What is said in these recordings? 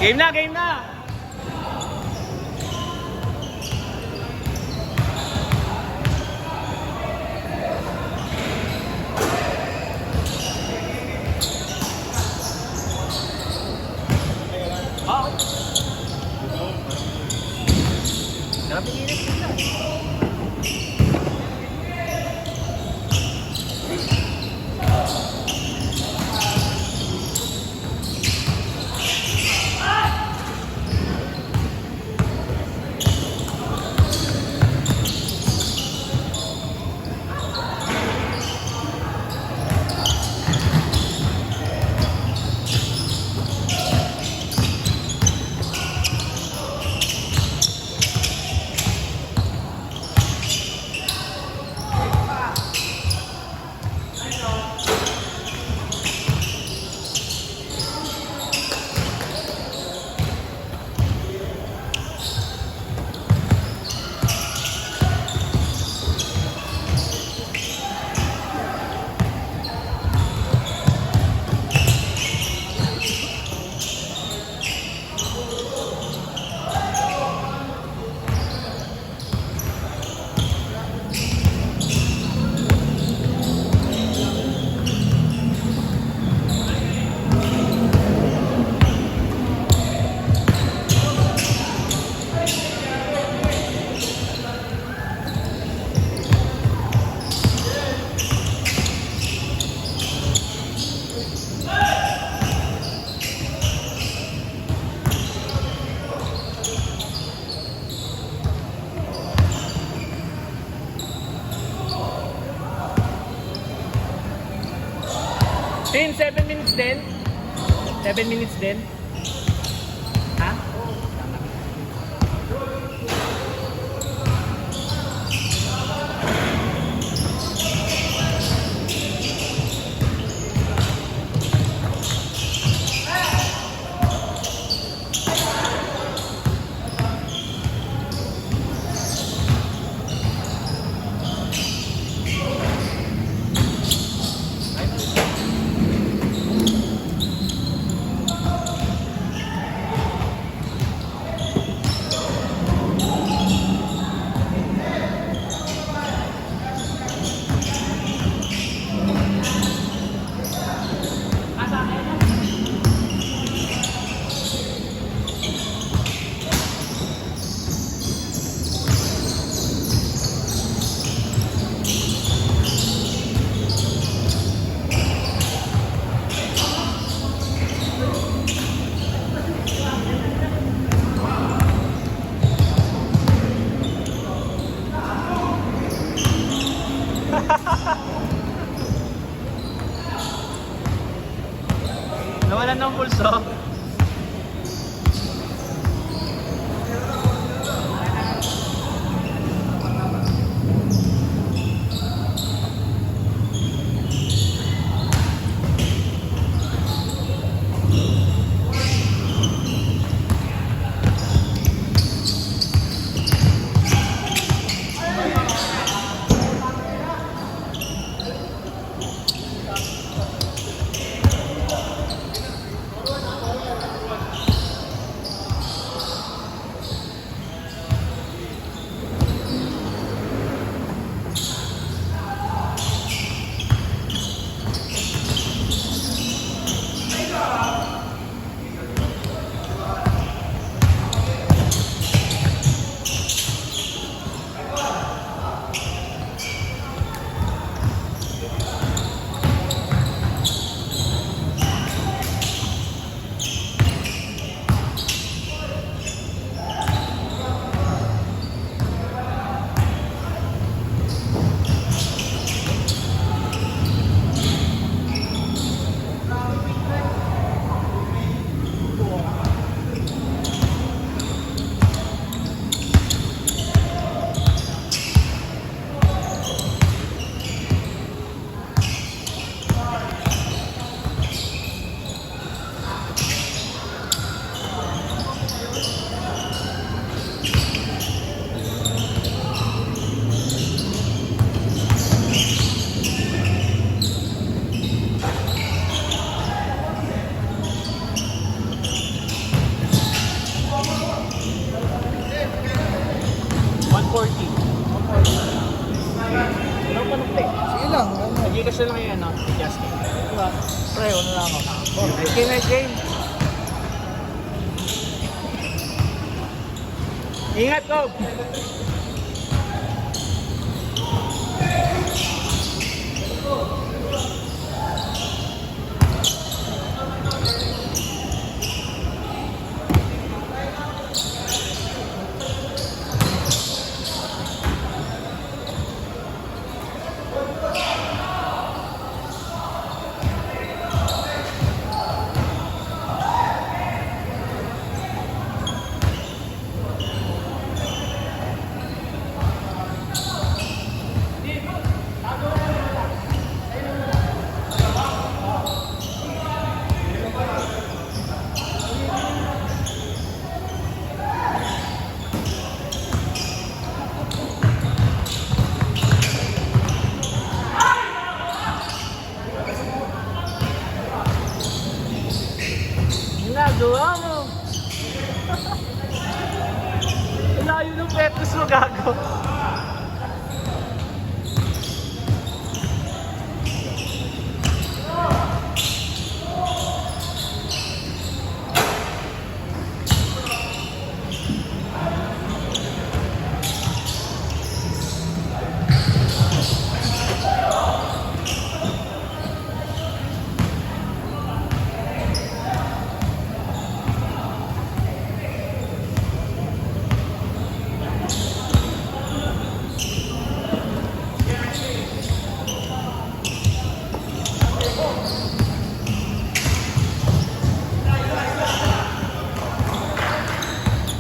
Game na, game na! Sarap yung init na. 7 minutes din? 7 minutes din? Ha? Nawalan ng pulso. gusto lang yung ano, Justin. Diba? Pre, ano lang ako. Nice game. Ingat, Kob! Ginagawa mo. Layo ng petos mo, gago.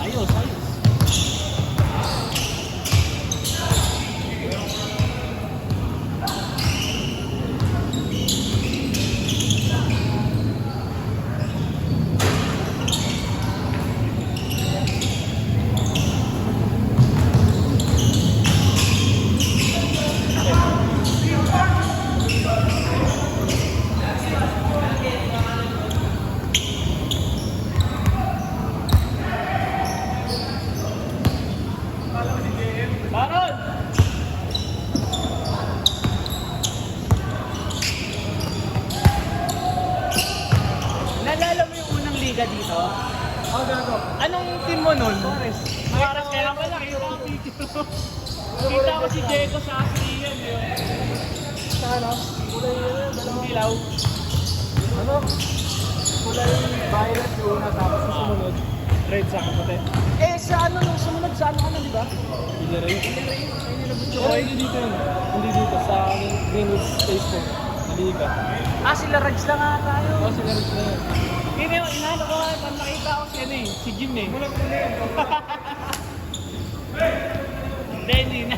Ayos, ayos. Baron! Nalala mo yung unang liga dito? Oh, gago. Anong team mo nun? Torres. Paras kaya pala, kita ko video. Kita ko si Jeko sa Astrian yun. Sa ano? Kulay yun, dalawang Ilaw. ano? Kulay violet yung una, tapos sa sumunod. Red sa kapote. Eh, sa ano nung sumunod, sa ano ka na, di ba? Ilaray. Pero hindi dito yun. Hindi dito, sa Greenwood Space po. Naliga. Ah, sila Regs lang nga tayo. Oo, sila Regs na yun. Hindi mo, inalo ko, pag nakita ko si ano eh, si Jim eh. Hindi, hindi na.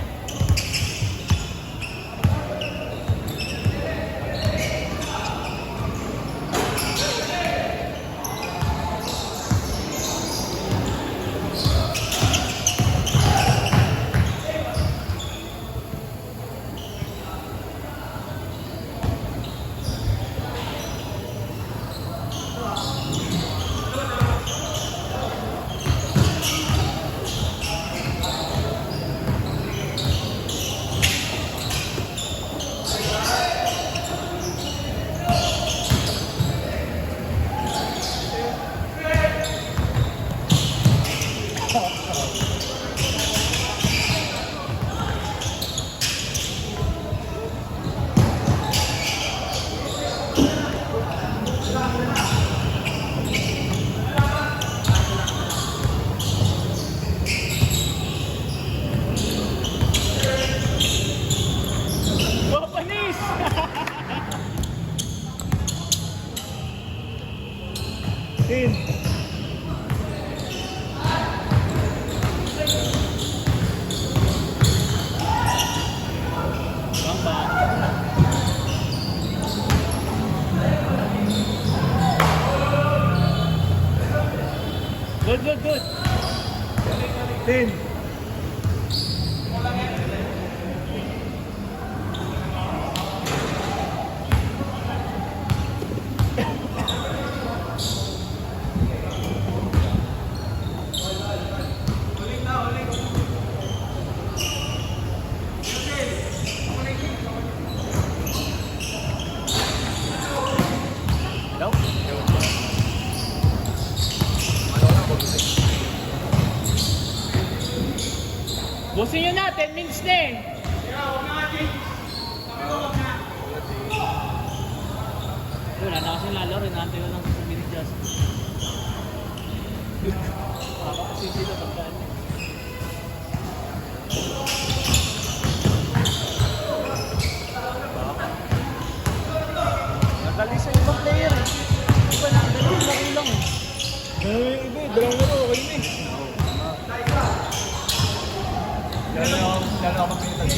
Oh, panis! Tin. Good, good, good. Tin. Busin nyo na, 10 minutes na eh. Wala na kasing lalaro, inaantay ko lang sa minute just. Nakakasisi na pagkaan. Nagaling sa ibang player eh. Hindi pa nakagaling, laro lang eh. Yung iba, dalawang laro, okay na eh. Lalo ako pinitag.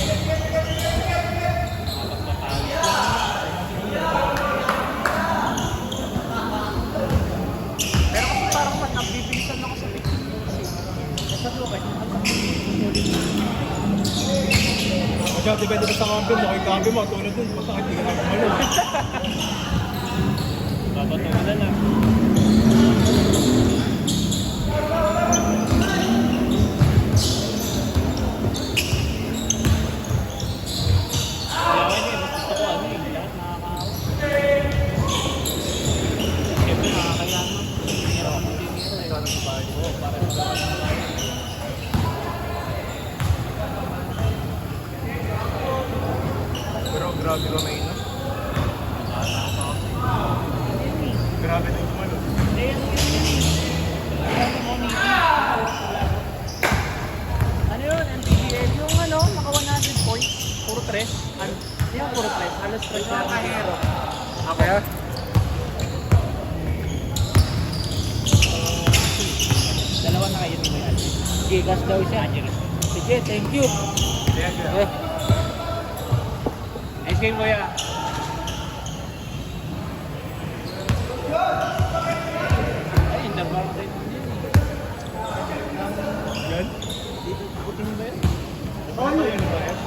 Pero kasi parang nabibilisan ako sa 15 minutes eh. Sa Lucas, Kaya depende ba sa kampi mo, kay kampi mo, tulad dun, basta hindi ka na gumalo. Babato mo na lang. Kaya nga eh, mas gusto ko ano eh, lahat nakakaawat. Siyempre nakakayaman. Hindi ako magtinira eh. Oo, para sa Pero grabe ba may ino? Grabe na yung gumalo. ano yun, MPBL, yung ano, naka 100 points, puro 3. Hindi yung puro 3, halos 3 lang ang hero. Okay ah? Dalawa na kayo nito yan. Gigas daw siya. Sige, thank you. Ayan, Eh, Nice game kuya. Ay, nabang din yun eh. Yan? Dito, butin ba yun? Ano yun ba yan?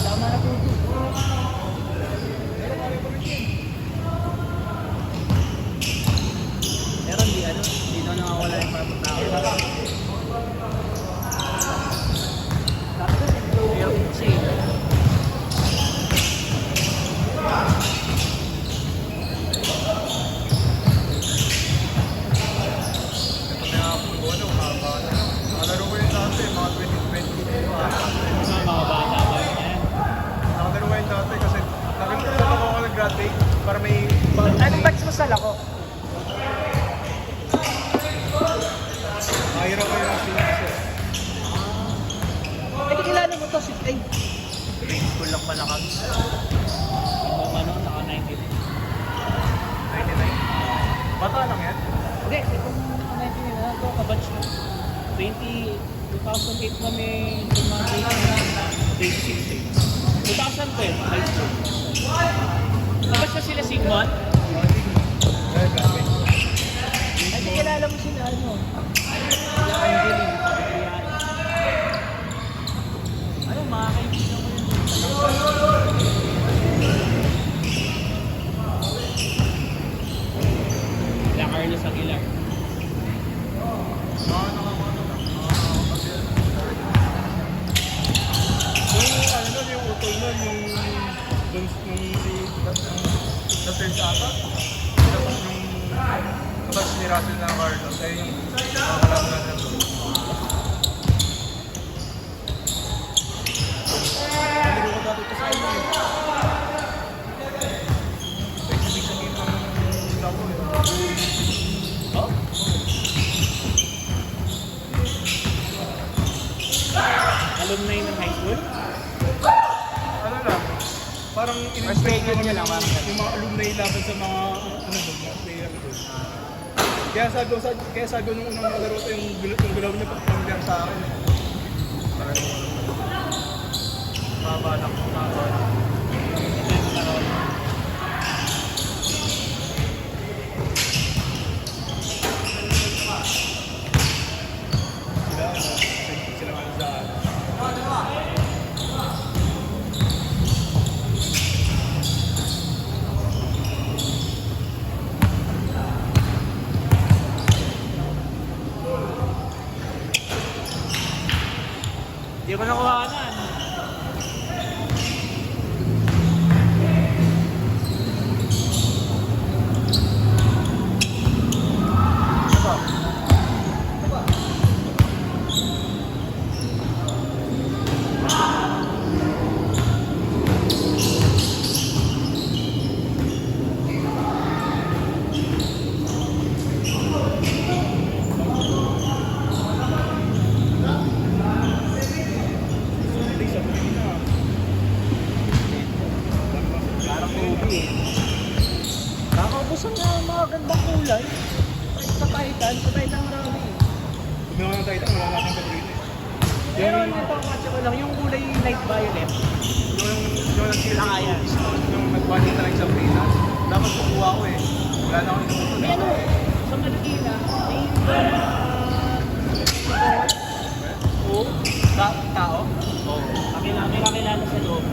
tama na po. Pero hindi ano, hindi na nakawala yung parang tao. Pero kasi, Ito na ako, ano, haba na. Nakalaro ko yung dati, mga 2020. Mga bata ba yun yan? Nakalaro ko yung dati kasi nakalimutan ako nag-graduate para may anong batch mo sa lako? mahirap ko yung senior. Eh, di kilala mo to si Ay. Grade school lang pala kami. Ito ano, naka 90. 99. Bata lang yan? Hindi, itong 90 na ito, kabatch na. 2008 kami gumagawa na 26 eh. 2012, high school. Kabatch na sila Sigmund? Dahil grabe. Ay, di kilala mo sila ano? Sila Angeline, Adrian. Ano, mga kaibigan ko yun. Sila Carlos Aguilar. Yung ano nun, yung utol nun, yung dun si third ata. Tapos yung kabatch ni Russell na Carlos, ay yung nakakalaman na doon. Nalaro ko dati ito sa inyo eh. Exhibition game ng labo eh. Oh? Alumni ng high school? Ano lang, parang schedule niya lang, ma'am. yung mga alumni laban sa mga ano doon, mga player doon. Kaya sabi ko nung unang naglaro ko yung gulaw niya pag-familiar sa akin. Parang mababa lang. Sila ano sa Hindi ko nakuhanan. eh. Nakakaubos ang mga gandang kulay. Sa Titan marami eh. Kung meron ng Titan, wala natin Cabrera eh. Pero ito ang matcha ko lang, yung kulay light violet. Yung nag-sila Kaya. yung nag-budget na lang sa Prina, dapat kukuha ko eh. Wala na akong inuuto. May ano, sa Marikina, may Oo. Tao? Oo. May kakilala sa loob.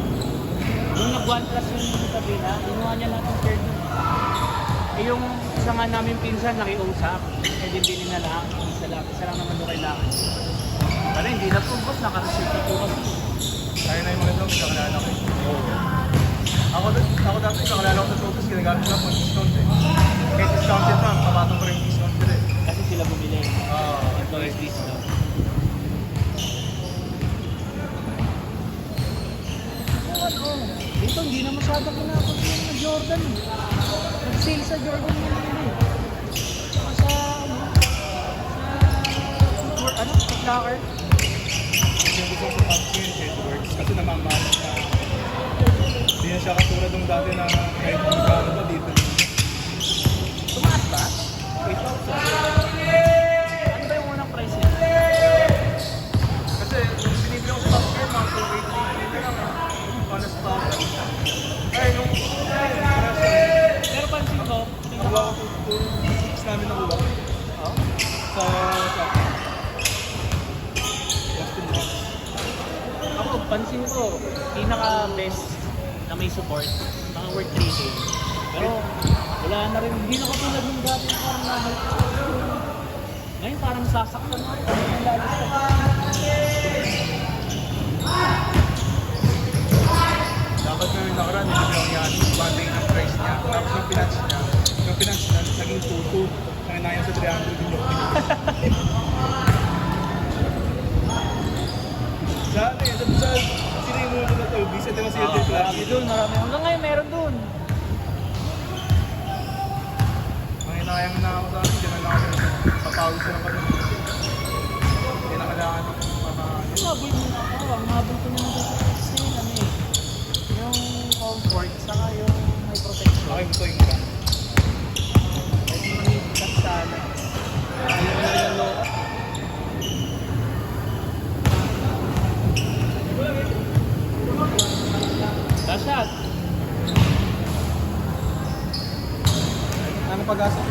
Nung nag-1 plus yung Sabrina, inuha niya lahat ng third. Eh yung isa nga namin pinsan, nakiusap. Eh din din na lang, isa lang naman doon kailangan. Pero hindi na po, boss, nakaresulta po kasi. Kaya na yung mga doon, kakilala ko eh. Ako dati, kakilala ko sa Sophos, ginagamit lang pang discount eh. Kahit discounted na, kapatong ko rin yung discount ko eh. Kasi sila bumili. Oo. Employees discount. Dito hindi na masyadong kinakot yung Jordan. Nag-sale sa Jordan na yun eh. Saka sa footwear, foot locker. Yung gusto ko sa Pabs yun, Edwards, kasi namamahal na. Hindi na siya katulad nung dati na kahit magkano pa dito. Tumaas ba? 8,000. Ano ba yung unang price niya? Kasi yung binibili ko sa Pabs yun, mga 280 na lang eh. Honest pa ako. Ay, nung Pero pansin ko, nakuha ko 2.6 namin nakuha. oh, Sa Austin Box. ako, pansin ko, pinaka-best na may support, mga worth 3K. Pero wala na rin, hindi na katulad ng dati na parang mahal. Ngayon parang sasaktan na. Ang lalis ka. Dapat na yung nakaraan, hindi lang yan. Banding ng price niya. Tapos yung pinance niya, naging 2-2. Ang inayan sa 300 yung look niya. Sa ano eh, sa sinimulo na to, bisa din ang silver class. Marami doon, marami. Hanggang ngayon meron doon. Ang inayang na ako sa akin, dyan na lang ako papawis na pa rin. Hindi na kailangan Ang mabul mo na ako, ang mabul ko naman sa sale, ano eh. Yung comfort, saka yung may protection. Okay, gusto yung ka. Pwede mo higit sana. Ayaw mo na yung loka. Last shot. Ano pag-asa?